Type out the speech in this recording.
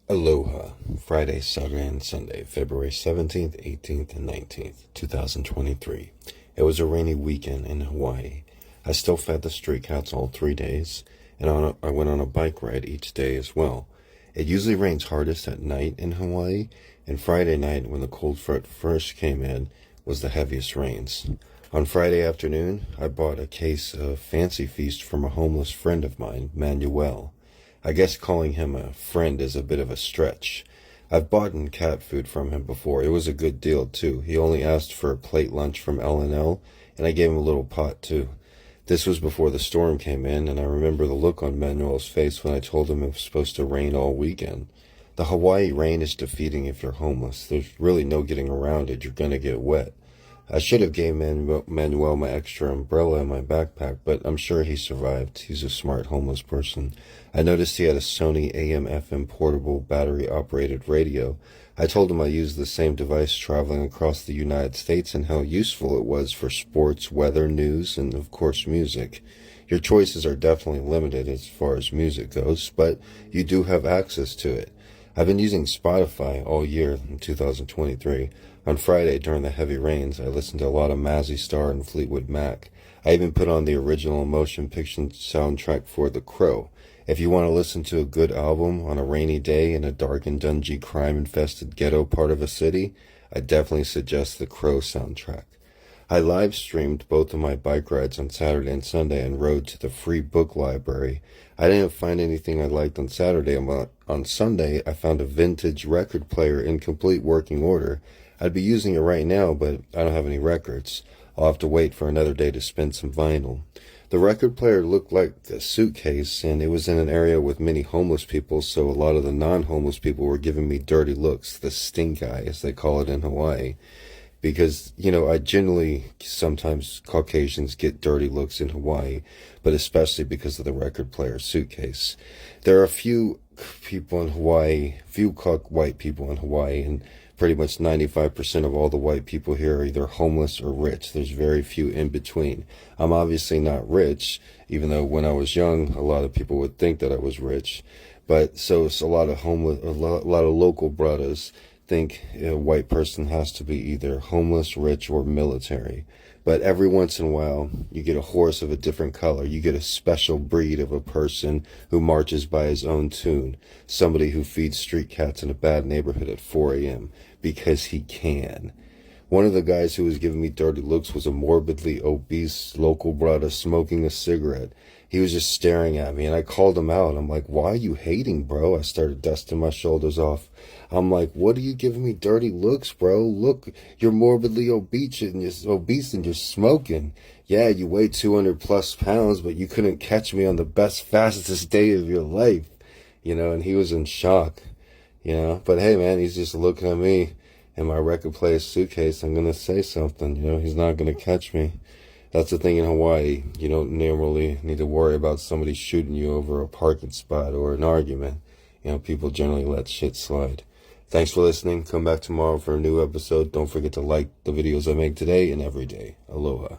Aloha, Friday, Saturday, and Sunday, February 17th, 18th, and 19th, 2023. It was a rainy weekend in Hawaii. I still fed the street cats all 3 days, and I went on a bike ride each day as well. It usually rains hardest at night in Hawaii, and Friday night, when the cold front first came in, was the heaviest rains. On Friday afternoon, I bought a case of Fancy Feast from a homeless friend of mine, Manuel. I guess calling him a friend is a bit of a stretch. I've bought cat food from him before. It was a good deal, too. He only asked for a plate lunch from L&L, and I gave him a little pot, too. This was before the storm came in, and I remember the look on Manuel's face when I told him it was supposed to rain all weekend. The Hawaii rain is defeating if you're homeless. There's really no getting around it. You're going to get wet. I should have gave Manuel my extra umbrella in my backpack, but I'm sure he survived. He's a smart homeless person. I noticed he had a Sony AM/FM portable battery-operated radio. I told him I used the same device traveling across the United States and how useful it was for sports, weather, news, and, of course, music. Your choices are definitely limited as far as music goes, but you do have access to it. I've been using Spotify all year in 2023. On Friday, during the heavy rains, I listened to a lot of Mazzy Star and Fleetwood Mac. I even put on the original motion picture soundtrack for The Crow. If you want to listen to a good album on a rainy day in a dark and dingy crime-infested ghetto part of a city, I definitely suggest The Crow soundtrack. I live-streamed both of my bike rides on Saturday and Sunday and rode to the free book library. I didn't find anything I liked on Saturday, but on Sunday I found a vintage record player in complete working order. I'd be using it right now, but I don't have any records. I'll have to wait for another day to spin some vinyl. The record player looked like a suitcase, and it was in an area with many homeless people, so a lot of the non-homeless people were giving me dirty looks, the stink eye, as they call it in Hawaii. Because, I generally, sometimes Caucasians get dirty looks in Hawaii, but especially because of the record player's suitcase. There are a few people in Hawaii, white people in Hawaii, and pretty much 95% of all the white people here are either homeless or rich. There's very few in between. I'm obviously not rich, even though when I was young, a lot of people would think that I was rich. But so it's a lot of local brothers think a white person has to be either homeless, rich, or military. But every once in a while, you get a horse of a different color. You get a special breed of a person who marches by his own tune. Somebody who feeds street cats in a bad neighborhood at 4 a.m. because he can. One of the guys who was giving me dirty looks was a morbidly obese local brother smoking a cigarette. He was just staring at me, and I called him out. I'm like, why are you hating, bro? I started dusting my shoulders off. I'm like, what are you giving me dirty looks, bro? Look, you're morbidly obese and you're smoking. Yeah, you weigh 200 plus pounds, but you couldn't catch me on the best, fastest day of your life. And he was in shock, But hey, man, he's just looking at me in my record player's suitcase. I'm going to say something, he's not going to catch me. That's the thing in Hawaii. You don't normally need to worry about somebody shooting you over a parking spot or an argument. People generally let shit slide. Thanks for listening. Come back tomorrow for a new episode. Don't forget to like the videos I make today and every day. Aloha.